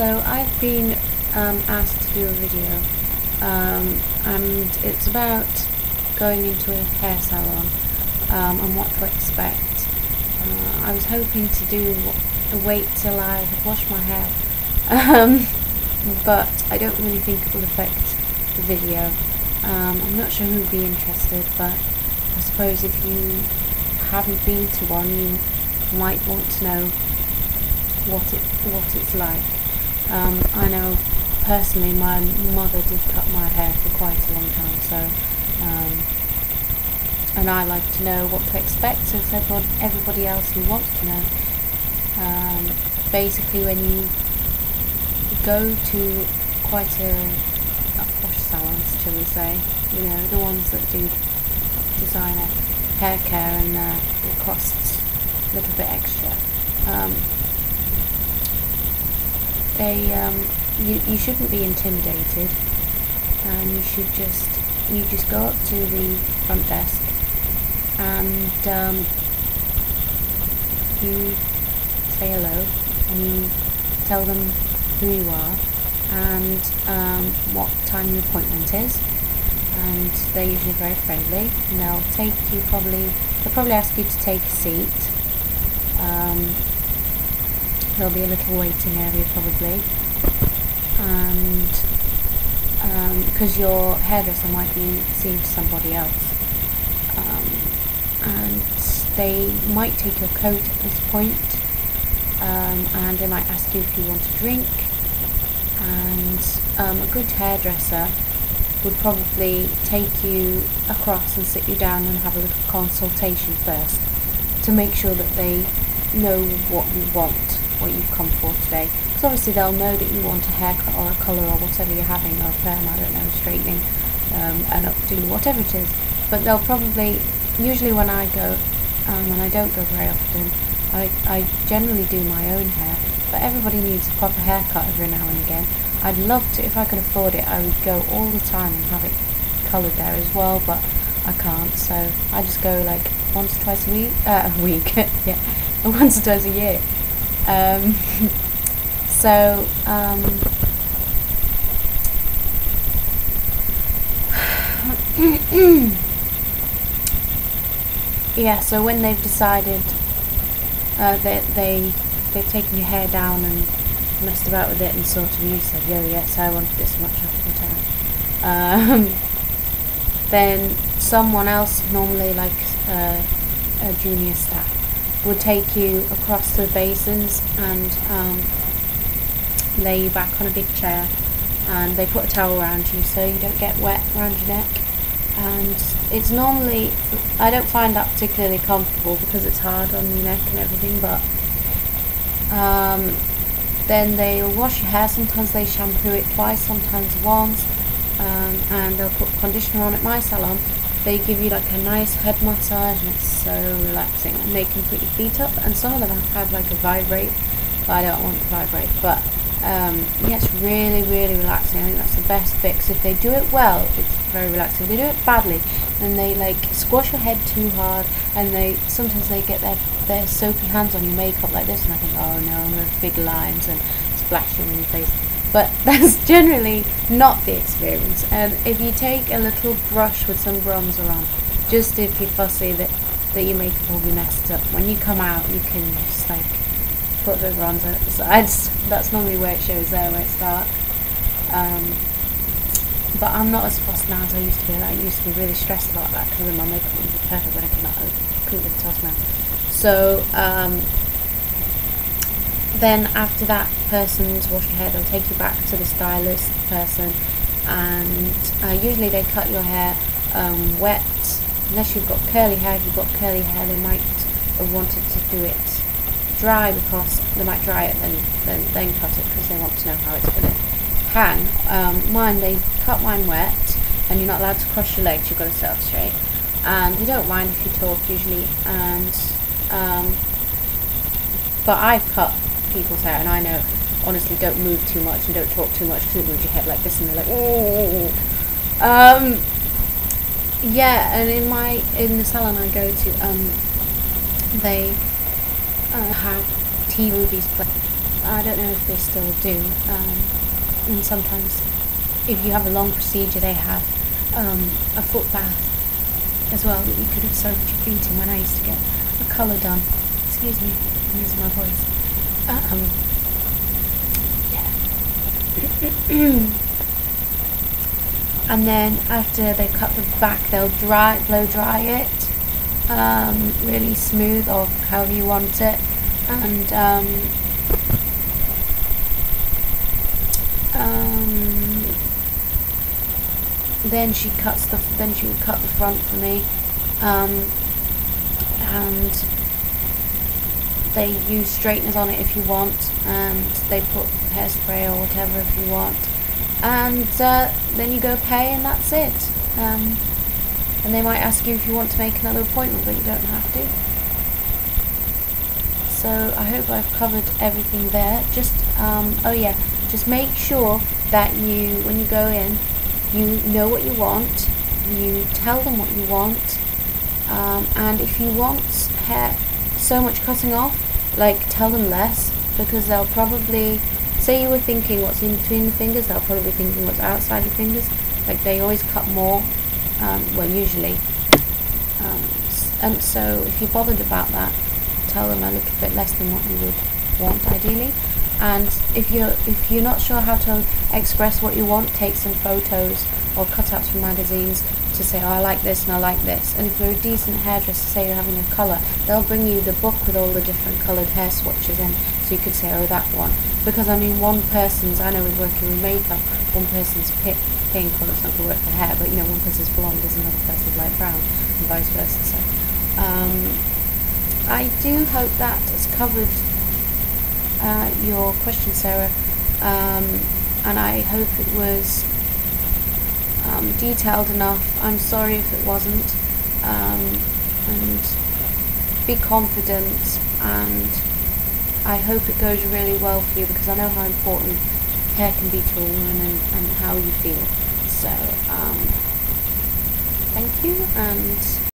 Hello, I've been asked to do a video and it's about going into a hair salon and what to expect. I was hoping to wait till I had washed my hair, but I don't really think it will affect the video. I'm not sure who would be interested, but I suppose if you haven't been to one, you might want to know what it's like. I know personally my mother did cut my hair for quite a long time, so and I like to know what to expect, so everybody else who wants to know. Basically, when you go to quite a posh salons, shall we say, you know, the ones that do designer hair care and it costs a little bit extra. You shouldn't be intimidated, and you just go up to the front desk and you say hello and you tell them who you are and what time your appointment is, and they're usually very friendly and they'll probably ask you to take a seat. There'll be a little waiting area probably, and because your hairdresser might be seeing somebody else, and they might take your coat at this point, and they might ask you if you want a drink, and a good hairdresser would probably take you across and sit you down and have a little consultation first to make sure that they know what you want, what you've come for today, because obviously they'll know that you want a haircut or a colour or whatever you're having, or a perm, I don't know, straightening, and updo, whatever it is. But they'll probably, usually when I go, and I don't go very often, I generally do my own hair, but everybody needs a proper haircut every now and again. I'd love to, if I could afford it, I would go all the time and have it coloured there as well, but I can't, so I just go like once or twice a week, yeah, once or twice a year. Yeah, so when they've decided they've taken your hair down and messed about with it and sort of, you said, yeah, yes, I wanted this much off, whatever, then someone else, normally like a junior staff, would take you across to the basins and lay you back on a big chair, and they put a towel around you so you don't get wet around your neck. And it's normally, I don't find that particularly comfortable because it's hard on your neck and everything, but then they'll wash your hair. Sometimes they shampoo it twice, sometimes once, and they'll put conditioner on at my salon. They give you like a nice head massage and it's so relaxing, and they can put your feet up, and some of them have like a vibrate, but I don't want to vibrate, but yeah, it's really, really relaxing. I think that's the best bit, because if they do it well, it's very relaxing. If they do it badly, then they like squash your head too hard, and sometimes they get their soapy hands on your makeup like this, and I think, oh no, there's big lines and splashing in your face. But that's generally not the experience. And if you take a little brush with some bronzer on, just if you're fussy that your makeup will be messed up, when you come out you can just like put the bronzer at the sides. That's normally where it shows there, where it's dark. But I'm not as fussed now as I used to be. I used to be really stressed about that because my makeup wouldn't be perfect when I came out. I couldn't give a toss now. So then after that person's washed your hair, they'll take you back to the stylist person, and usually they cut your hair wet, unless you've got curly hair. If you've got curly hair, they might have wanted to do it dry, because they might dry it and then cut it, because they want to know how it's going to hang. They cut mine wet, and you're not allowed to cross your legs, you've got to sit up straight, and they don't mind if you talk usually, and but I've cut people's hair, and I know, honestly, don't move too much and don't talk too much, because it moves your head like this and they're like, oh. Yeah, and in the salon I go to, they have tea movies play, I don't know if they still do. And sometimes, if you have a long procedure, they have a foot bath as well that you could have soaked your feet in. When I used to get a colour done, excuse me, I'm losing my voice. Yeah. And then after they cut the back, they'll blow dry it really smooth, or however you want it, and then she would cut the front for me, and they use straighteners on it if you want, and they put hairspray or whatever if you want, and then you go pay, and that's it. And they might ask you if you want to make another appointment, but you don't have to. So I hope I've covered everything there. Just oh yeah, just make sure that you, when you go in, you know what you want, you tell them what you want, and if you want hair so much cutting off, like, tell them less, because they'll probably say you were thinking what's in between the fingers, they'll probably be thinking what's outside your fingers. Like, they always cut more, well, usually, and so if you're bothered about that, tell them a little bit less than what you would want ideally. And if you're not sure how to express what you want, take some photos or cutouts from magazines to say, oh, I like this and I like this. And if you're a decent hairdresser, say you're having a colour, they'll bring you the book with all the different coloured hair swatches in, so you could say, oh, that one. Because I mean, one person's, I know with working with makeup, one person's pink, well, it's not going to work for hair, but you know, one person's blonde is another person's light brown, and vice versa. So I do hope that has covered your question, Sarah, and I hope it was detailed enough. I'm sorry if it wasn't, and be confident, and I hope it goes really well for you, because I know how important hair can be to a woman, and how you feel. So thank you, and